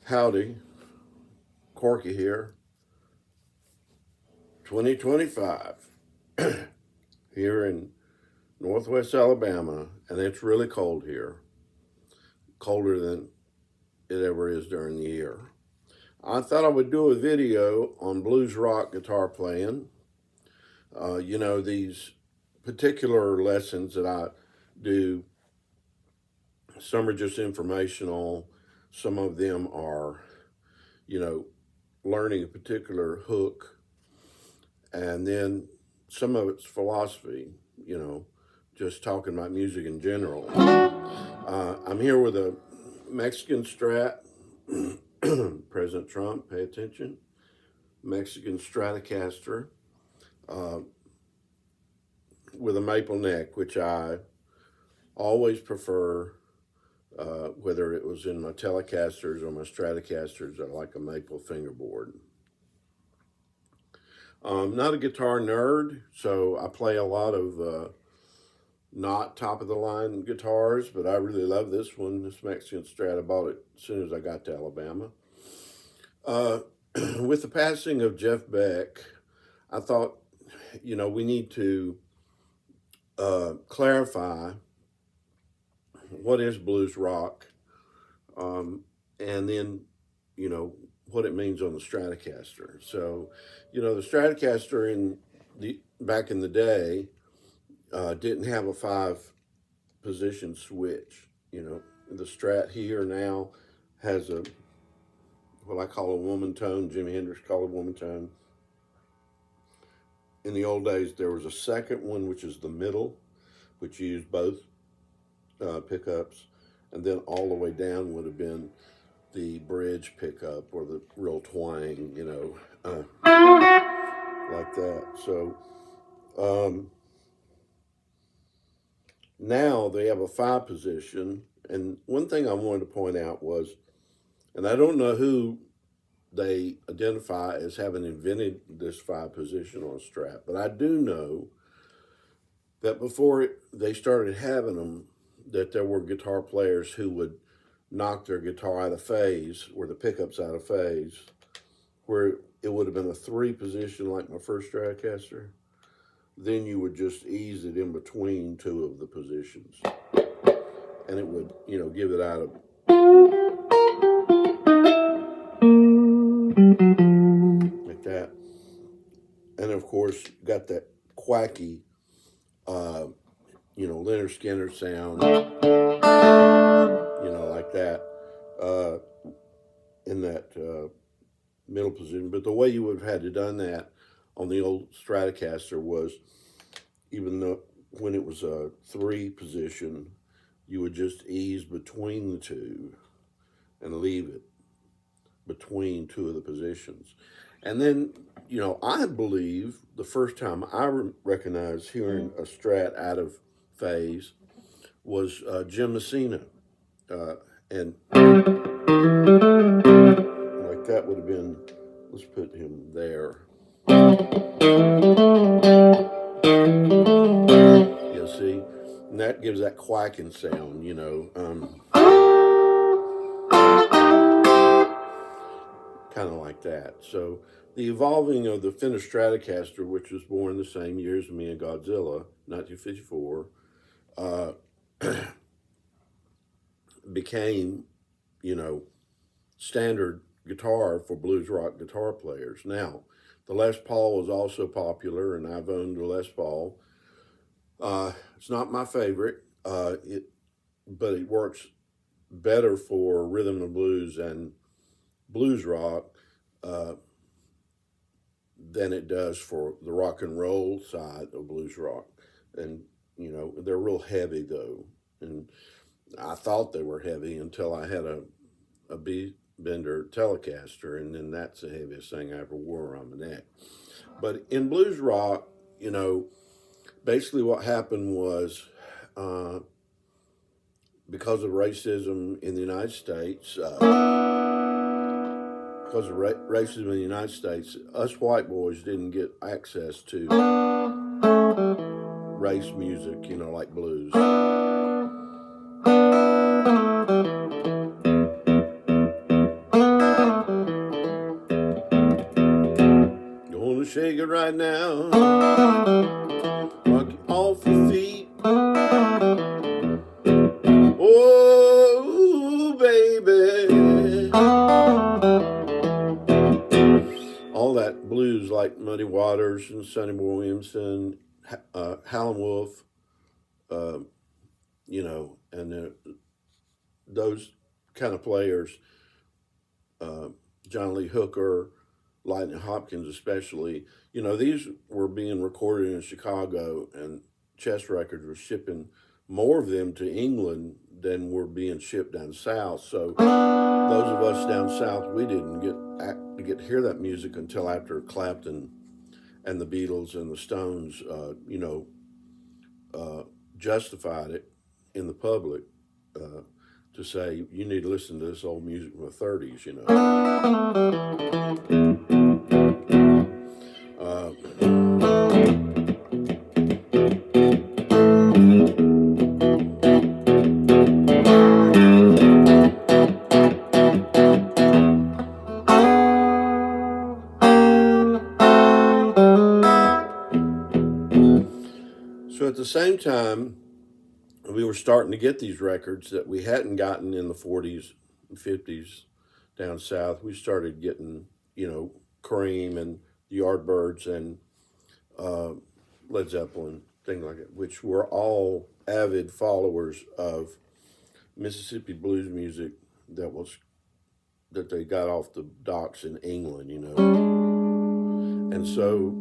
Howdy, Corky here. 2025 here in northwest Alabama, and it's really cold here, colder than it ever is during the year. I thought I would do a video on blues rock guitar playing. These particular lessons that I do, some are just informational, some of them are, learning a particular hook, and then some of it's philosophy, just talking about music in general. I'm here with a Mexican Strat, President Trump, pay attention, Mexican Stratocaster with a maple neck, which I always prefer, whether it was in my Telecasters or my Stratocasters. I like a maple fingerboard. I'm not a guitar nerd, so I play a lot of not top of the line guitars, but I really love this one, this Mexican Strat. I bought it as soon as I got to Alabama. With the passing of Jeff Beck, I thought, we need to clarify what is blues rock, and then, what it means on the Stratocaster. So, the Stratocaster back in the day didn't have a 5-position switch. The Strat here now has what I call a woman tone. Jimi Hendrix called a woman tone. In the old days, there was a second one, which is the middle, which used both pickups, and then all the way down would have been the bridge pickup or the real twang, like that. So now they have a 5-position, and one thing I wanted to point out was, and I don't know who they identify as having invented this 5-position on a Strat, but I do know that before they started having them, that there were guitar players who would knock their guitar out of phase, or the pickups out of phase, where it would have been a 3-position like my first Stratocaster. Then you would just ease it in between 2 of the positions, and it would, give it out of like that. And of course, got that quacky, Leonard Skinner sound, like that, in that middle position. But the way you would have had to done that on the old Stratocaster was, even though when it was a 3-position, you would just ease between the 2 and leave it between 2 of the positions. And then, I believe the first time I recognized hearing a Strat out of phase was Jim Messina. And like that would have been, let's put him there. You see, and that gives that quacking sound, kind of like that. So the evolving of the Fender Stratocaster, which was born the same year as me and Godzilla, 1954, became, standard guitar for blues rock guitar players. Now, the Les Paul is also popular, and I've owned a Les Paul. It's not my favorite, but it works better for rhythm and blues and blues rock than it does for the rock and roll side of blues rock. And, they're real heavy though. And I thought they were heavy until I had a B-bender Telecaster, and then that's the heaviest thing I ever wore around my neck. But in blues rock, basically what happened was, because of racism in the United States, us white boys didn't get access to race music, like blues. it right now. Rock it off your feet. Oh, baby. All that blues like Muddy Waters and Sonny Boy Williamson, Howlin' Wolf, you know, and those kind of players, John Lee Hooker, Lightning Hopkins especially, you know, these were being recorded in Chicago, and Chess Records were shipping more of them to England than were being shipped down south. So those of us down south, we didn't get to hear that music until after Clapton and the Beatles and the Stones, you know, justified it in the public, to say you need to listen to this old music from the '30s, you know. So at the same time, we were starting to get these records that we hadn't gotten in the '40s and '50s down south. We started getting, you know, Cream and the Yardbirds and Led Zeppelin, things like that, which were all avid followers of Mississippi blues music that they got off the docks in England, you know. And so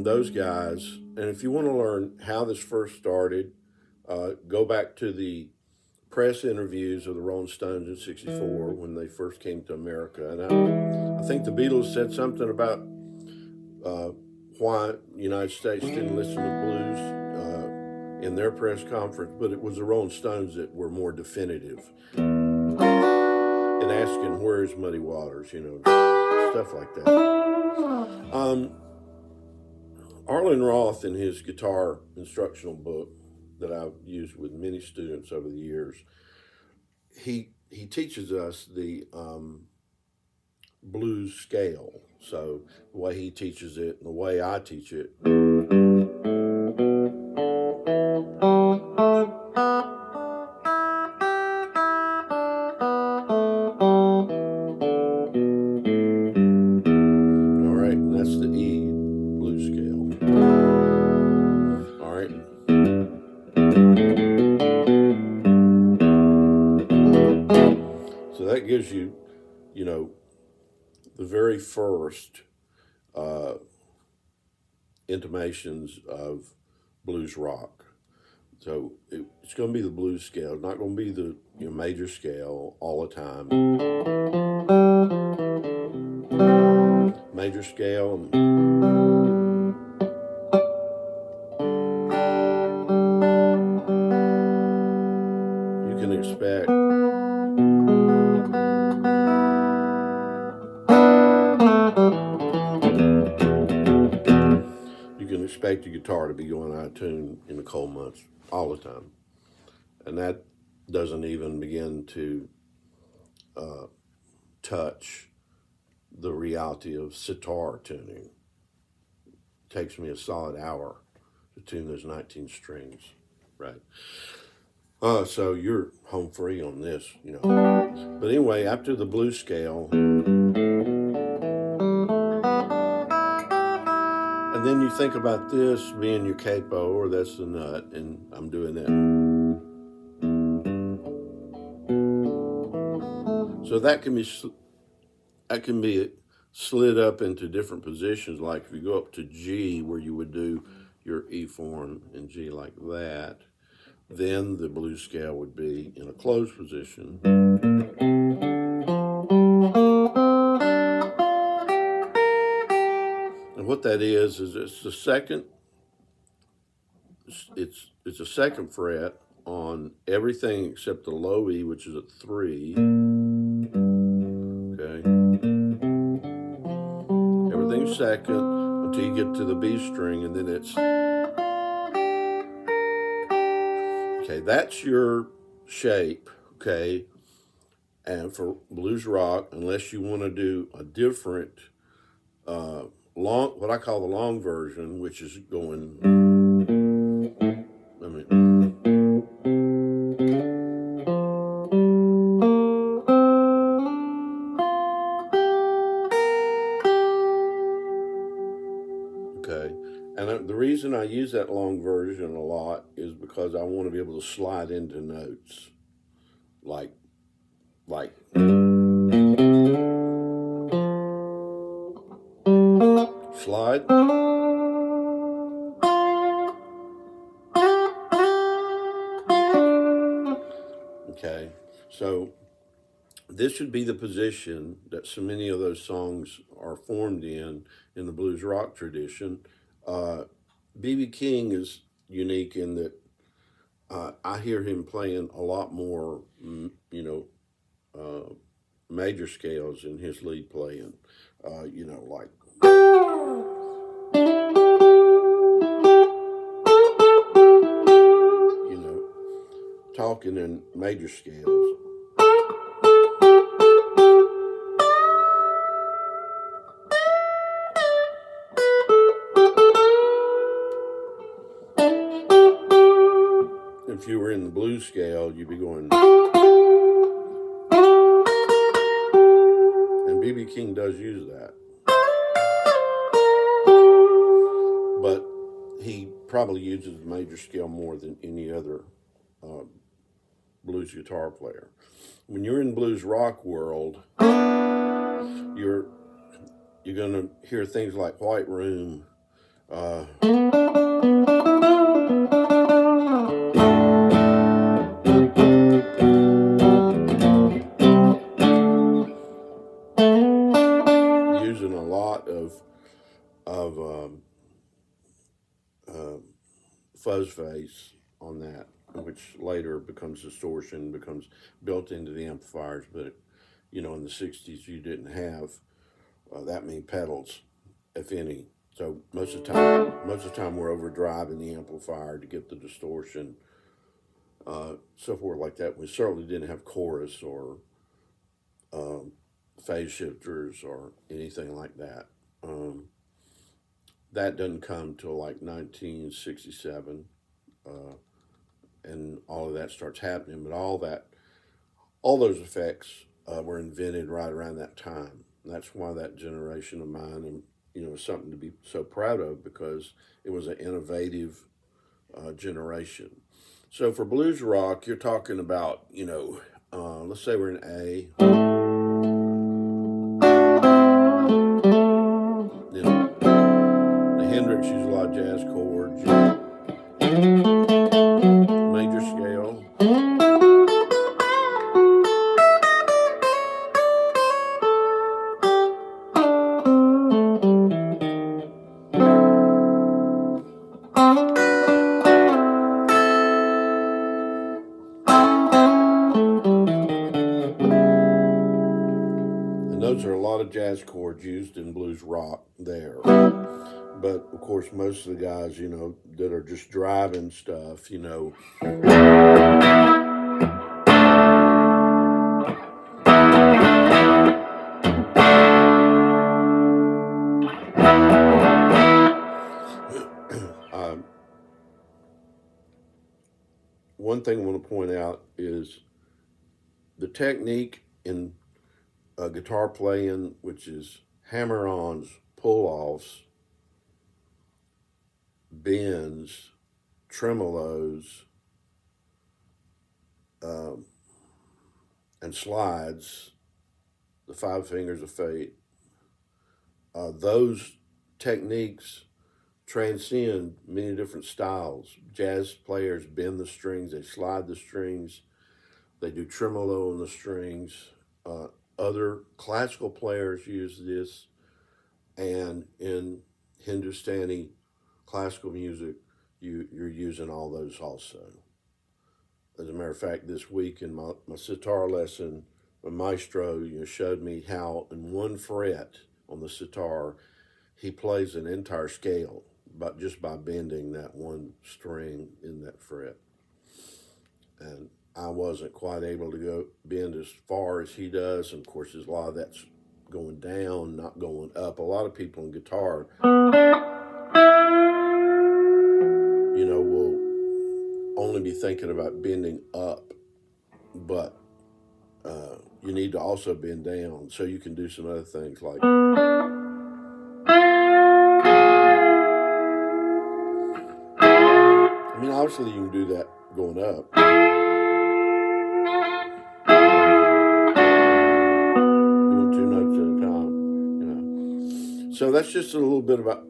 those guys, and if you want to learn how this first started, go back to the press interviews of the Rolling Stones in '64 when they first came to America. And I think the Beatles said something about why the United States didn't listen to blues in their press conference, but it was the Rolling Stones that were more definitive in asking, where's Muddy Waters, you know, stuff like that. Arlen Roth, in his guitar instructional book that I've used with many students over the years, he teaches us the blues scale. So the way he teaches it and the way I teach it. All right, and that's the E blues scale. All right. So that gives you, you know, the very first intimations of blues rock. So it's going to be the blues scale. It's not going to be the, you know, major scale all the time. Major scale. You can expect your guitar to be going out of tune in the cold months all the time. And that doesn't even begin to touch the reality of sitar tuning. It takes me a solid hour to tune those 19 strings, right? So you're home free on this, you know. But anyway, after the blues scale, and then you think about this being your capo, or that's the nut, and I'm doing that. So that can be slid up into different positions. Like if you go up to G, where you would do your E form in G like that, then the blues scale would be in a closed position. And what that is it's the second. It's a second fret on everything except the low E, which is a 3. Okay. Everything's second until you get to the B string, and then it's okay. That's your shape. Okay. And for blues rock, unless you want to do a different what I call the long version, which is going. I mean, okay, and the reason I use that long version a lot is because I want to be able to slide into notes, like like slide. Okay, so this should be the position that so many of those songs are formed in the blues rock tradition. B.B. King is unique in that I hear him playing a lot more, major scales in his lead playing. Like talking in major scales. If you were in the blues scale, you'd be going. And B.B. King does use that. But he probably uses the major scale more than any other uh, blues guitar player. When you're in blues rock world, you're going to hear things like White Room, using a lot of uh, fuzz face on that, which later becomes distortion, becomes built into the amplifiers. But in the '60s, you didn't have that many pedals, if any. So most of the time, we're overdriving the amplifier to get the distortion, so forth like that. We certainly didn't have chorus or phase shifters or anything like that. That doesn't come till like 1967, and all of that starts happening. But all those effects were invented right around that time. And that's why that generation of mine, and is something to be so proud of, because it was an innovative generation. So for blues rock, you're talking about let's say we're in A. The Hendrix used a lot of jazz chords, major scale. And those are a lot of jazz chords used in blues rock there. But of course, most of the guys, that are just driving stuff, one thing I want to point out is the technique in guitar playing, which is hammer-ons, pull-offs, bends, tremolos, um, and slides, the five fingers of fate. Those techniques transcend many different styles. Jazz players bend the strings, they slide the strings, they do tremolo on the strings. Other classical players use this, and in Hindustani classical music, you're using all those also. As a matter of fact, this week in my sitar lesson, my maestro showed me how in one fret on the sitar, he plays an entire scale, but just by bending that one string in that fret. And I wasn't quite able to go bend as far as he does. And of course, a lot of that's going down, not going up. A lot of people in guitar, will only be thinking about bending up, but you need to also bend down so you can do some other things like. I mean, obviously you can do that going up. Doing two notes at a time, So that's just a little bit about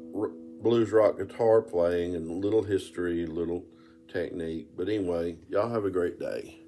blues rock guitar playing and a little history, little technique. But anyway, y'all have a great day.